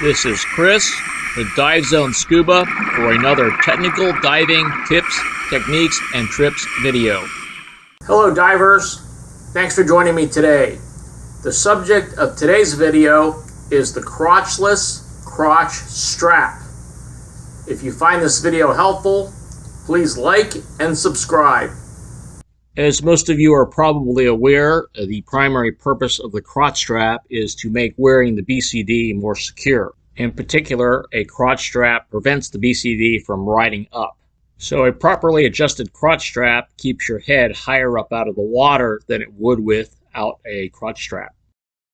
This is Chris with Dive Zone Scuba for another technical diving tips, techniques, and trips video. Hello divers, thanks for joining me today. The subject of today's video is the Crotchless Crotch strap. If you find this video helpful, please like and subscribe. As most of you are probably aware, the primary purpose of the crotch strap is to make wearing the BCD more secure. In particular, a crotch strap prevents the BCD from riding up. So a properly adjusted crotch strap keeps your head higher up out of the water than it would without a crotch strap.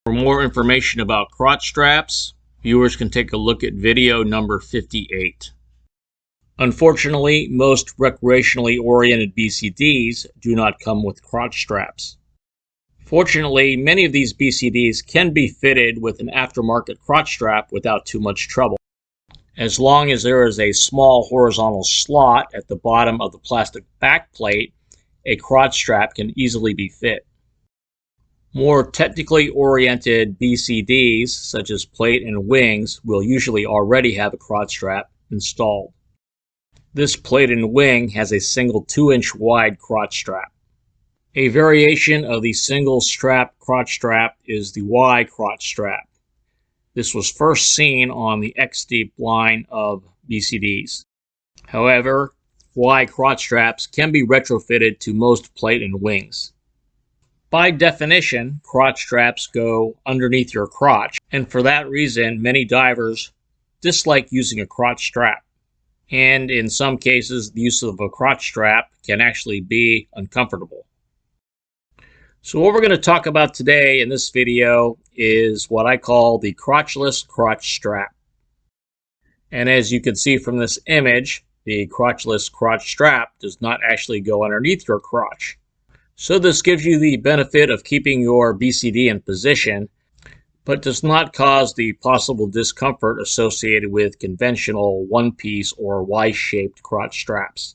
For more information about crotch straps, viewers can take a look at video number 58. Unfortunately, most recreationally oriented BCDs do not come with crotch straps. Fortunately, many of these BCDs can be fitted with an aftermarket crotch strap without too much trouble. As long as there is a small horizontal slot at the bottom of the plastic backplate, a crotch strap can easily be fit. More technically oriented BCDs, such as plate and wings, will usually already have a crotch strap installed. This plate and wing has a single 2-inch wide crotch strap. A variation of the single strap crotch strap is the Y crotch strap. This was first seen on the X-Deep line of BCDs. However, Y crotch straps can be retrofitted to most plate and wings. By definition, crotch straps go underneath your crotch, and for that reason, many divers dislike using a crotch strap. And in some cases, the use of a crotch strap can actually be uncomfortable. So what we're going to talk about today in this video is what I call the Crotchless Crotch strap. And as you can see from this image, the Crotchless Crotch strap does not actually go underneath your crotch. So this gives you the benefit of keeping your BCD in position, but does not cause the possible discomfort associated with conventional one-piece or Y-shaped crotch straps.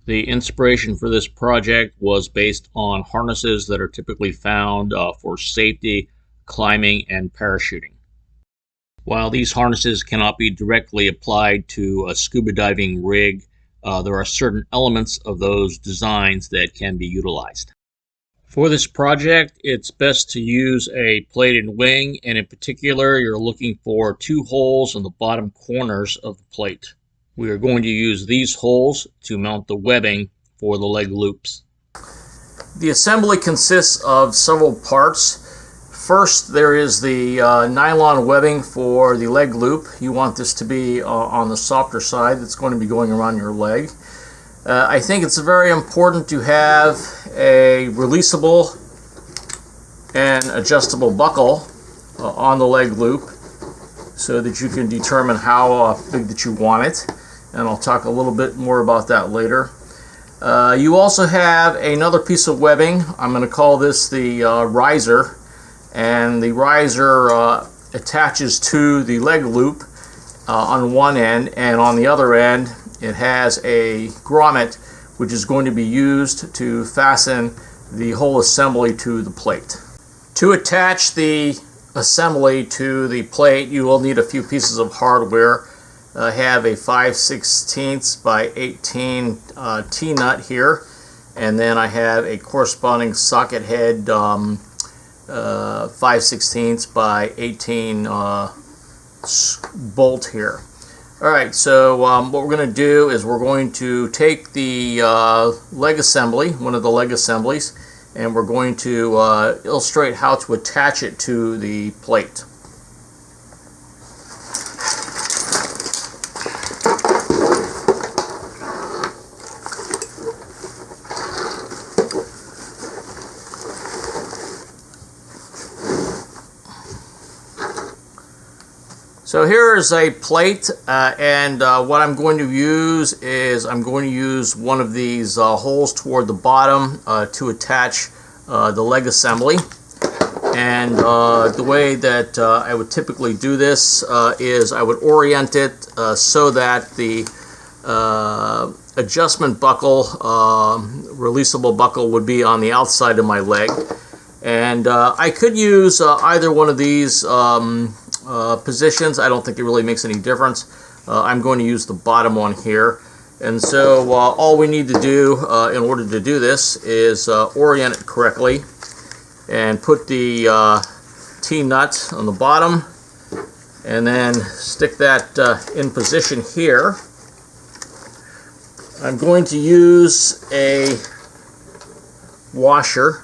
The inspiration for this project was based on harnesses that are typically found for safety, climbing, and parachuting. While these harnesses cannot be directly applied to a scuba diving rig, there are certain elements of those designs that can be utilized. For this project, it's best to use a plate and wing, and in particular, you're looking for 2 holes in the bottom corners of the plate. We are going to use these holes to mount the webbing for the leg loops. The assembly consists of several parts. First, there is the nylon webbing for the leg loop. You want this to be on the softer side that's going to be going around your leg. I think it's very important to have a releasable and adjustable buckle on the leg loop so that you can determine how big that you want it, and I'll talk a little bit more about that later. You also have another piece of webbing. I'm going to call this the riser, and the riser attaches to the leg loop on one end, and on the other end it has a grommet which is going to be used to fasten the whole assembly to the plate. To attach the assembly to the plate, you will need a few pieces of hardware. I have a 5/16 by 18 T-nut here, and then I have a corresponding socket head 5/16 by 18 bolt here. Alright, so what we're going to do is we're going to take the leg assembly, one of the leg assemblies, and we're going to illustrate how to attach it to the plate. So here is a plate, and what I'm going to use is I'm going to use one of these holes toward the bottom to attach the leg assembly. And the way that I would typically do this is I would orient it so that the adjustment buckle, releasable buckle, would be on the outside of my leg. And I could use either one of these positions. I don't think it really makes any difference. I'm going to use the bottom one here. And so all we need to do in order to do this is orient it correctly and put the T-nut on the bottom and then stick that in position here. I'm going to use a washer,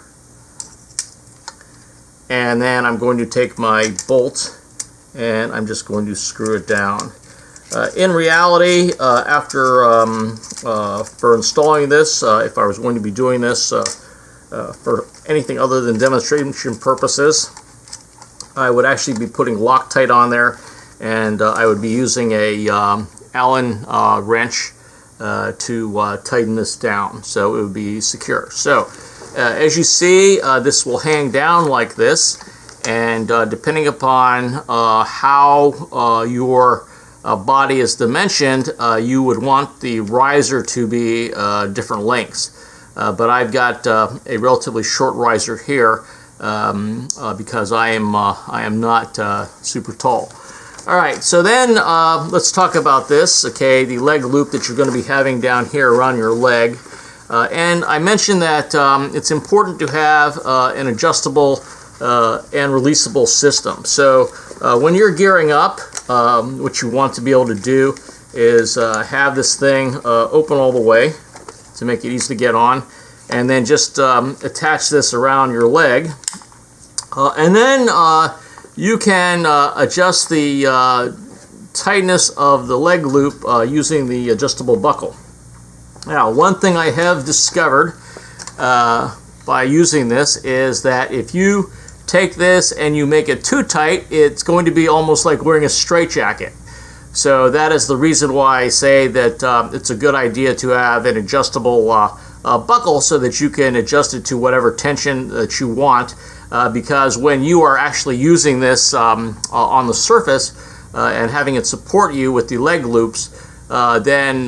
and then I'm going to take my bolt and I'm just going to screw it down. In reality, for installing this, if I was going to be doing this for anything other than demonstration purposes, I would actually be putting Loctite on there, and I would be using a Allen wrench to tighten this down so it would be secure. So as you see, this will hang down like this, and depending upon how your body is dimensioned, you would want the riser to be different lengths. But I've got a relatively short riser here because I am not super tall. All right, so then let's talk about this. Okay, the leg loop that you're going to be having down here around your leg. And I mentioned that it's important to have an adjustable and releasable system. So when you're gearing up, what you want to be able to do is have this thing open all the way to make it easy to get on, and then just attach this around your leg, and then you can adjust the tightness of the leg loop using the adjustable buckle. Now, one thing I have discovered by using this is that if you take this and you make it too tight, it's going to be almost like wearing a straitjacket. So that is the reason why I say that it's a good idea to have an adjustable buckle so that you can adjust it to whatever tension that you want, because when you are actually using this on the surface and having it support you with the leg loops, then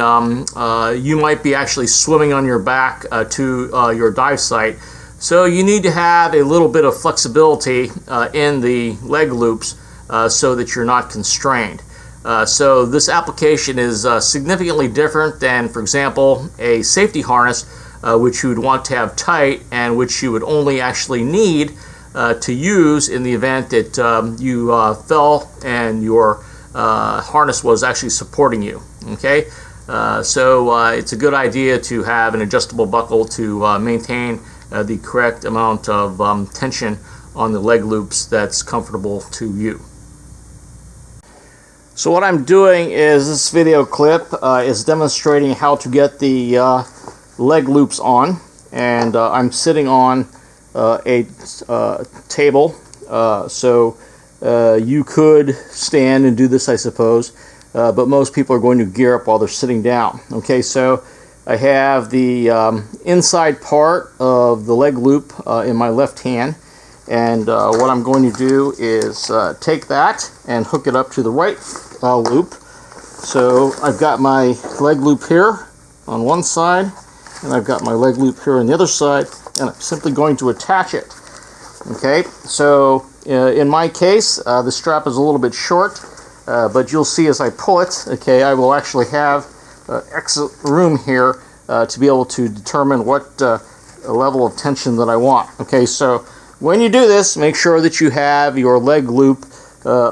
you might be actually swimming on your back to your dive site. So you need to have a little bit of flexibility in the leg loops so that you're not constrained. So this application is significantly different than, for example, a safety harness, which you would want to have tight and which you would only actually need to use in the event that you fell and your harness was actually supporting you. Okay, so it's a good idea to have an adjustable buckle to maintain the correct amount of tension on the leg loops that's comfortable to you. So what I'm doing is this video clip is demonstrating how to get the leg loops on, and I'm sitting on a table, so you could stand and do this, I suppose, but most people are going to gear up while they're sitting down. Okay, so I have the inside part of the leg loop in my left hand, and what I'm going to do is take that and hook it up to the right loop. So I've got my leg loop here on one side, and I've got my leg loop here on the other side, and I'm simply going to attach it. Okay, so in my case, the strap is a little bit short, but you'll see as I pull it, okay, I will actually have extra room here to be able to determine what level of tension that I want. Okay, so when you do this, make sure that you have your leg loop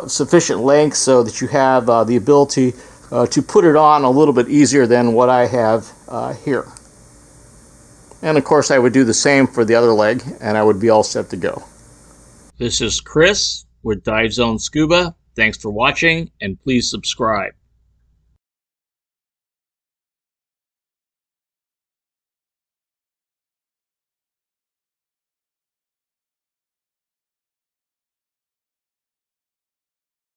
sufficient length so that you have the ability to put it on a little bit easier than what I have here. And of course I would do the same for the other leg, and I would be all set to go. This is Chris with Dive Zone Scuba. Thanks for watching, and please subscribe.